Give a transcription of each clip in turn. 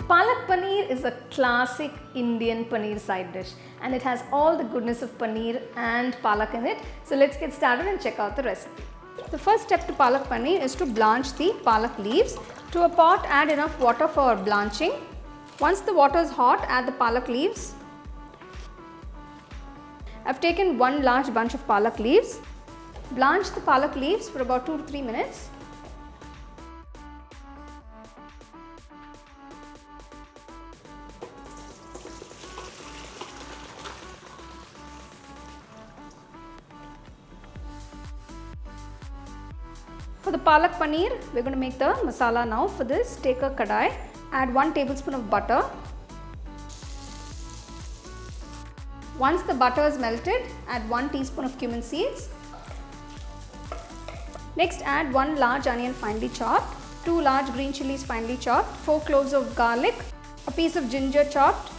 Palak Paneer is a classic Indian paneer side dish and it has all the goodness of paneer and palak in it. So let's get started and check out the recipe. The first step to Palak Paneer is to blanch the palak leaves. To a pot, add enough water for blanching. Once the water is hot, add the palak leaves. I've taken one large bunch of palak leaves. Blanch the palak leaves for about 2 to 3 minutes. For the palak paneer, we are going to make the masala now. For this, take a kadai, add 1 tablespoon of butter. Once the butter is melted, add 1 teaspoon of cumin seeds. Next, add 1 large onion finely chopped, 2 large green chilies finely chopped, 4 cloves of garlic, a piece of ginger chopped.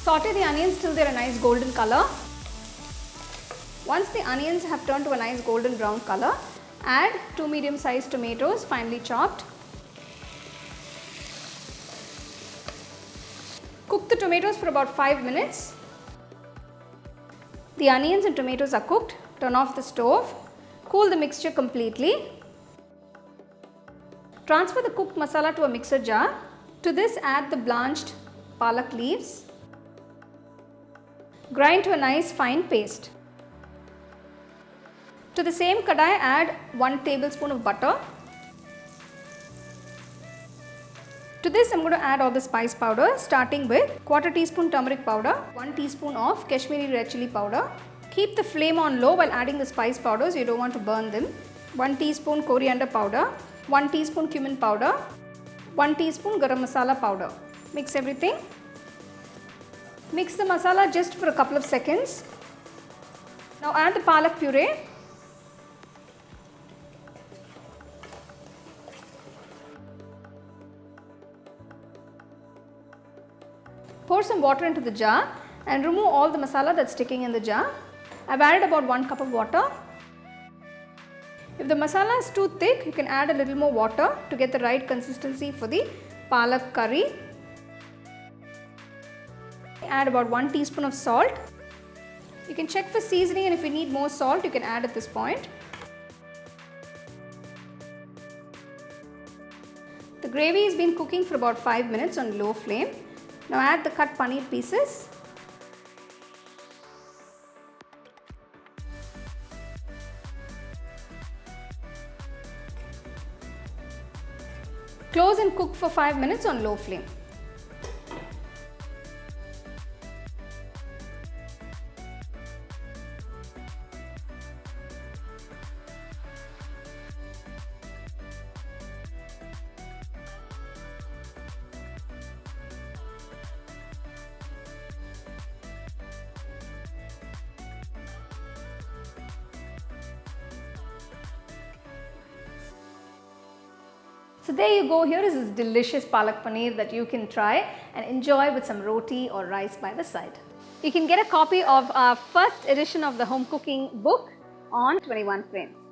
Saute the onions till they are a nice golden color. Once the onions have turned to a nice golden brown color, add 2 medium-sized tomatoes finely chopped. Cook the tomatoes for about 5 minutes. The onions and tomatoes are cooked. Turn off the stove. Cool the mixture completely. Transfer the cooked masala to a mixer jar. To this, add the blanched palak leaves. Grind to a nice fine paste. To the same kadai, add 1 tablespoon of butter. To this, I am going to add all the spice powder, starting with 1/4 teaspoon turmeric powder, 1 teaspoon of Kashmiri red chili powder. Keep the flame on low while adding the spice powders, you don't want to burn them. 1 teaspoon coriander powder, 1 teaspoon cumin powder, 1 teaspoon garam masala powder. Mix everything. Mix the masala just for a couple of seconds. Now add the palak puree. Pour some water into the jar and remove all the masala that's sticking in the jar. I've added about 1 cup of water. If the masala is too thick, you can add a little more water to get the right consistency for the palak curry. Add about 1 teaspoon of salt. You can check for seasoning, and if you need more salt, you can add at this point. The gravy has been cooking for about 5 minutes on low flame. Now add the cut paneer pieces. Close and cook for 5 minutes on low flame. So there you go, here is this delicious palak paneer that you can try and enjoy with some roti or rice by the side. You can get a copy of our first edition of the home cooking book on 21 frames.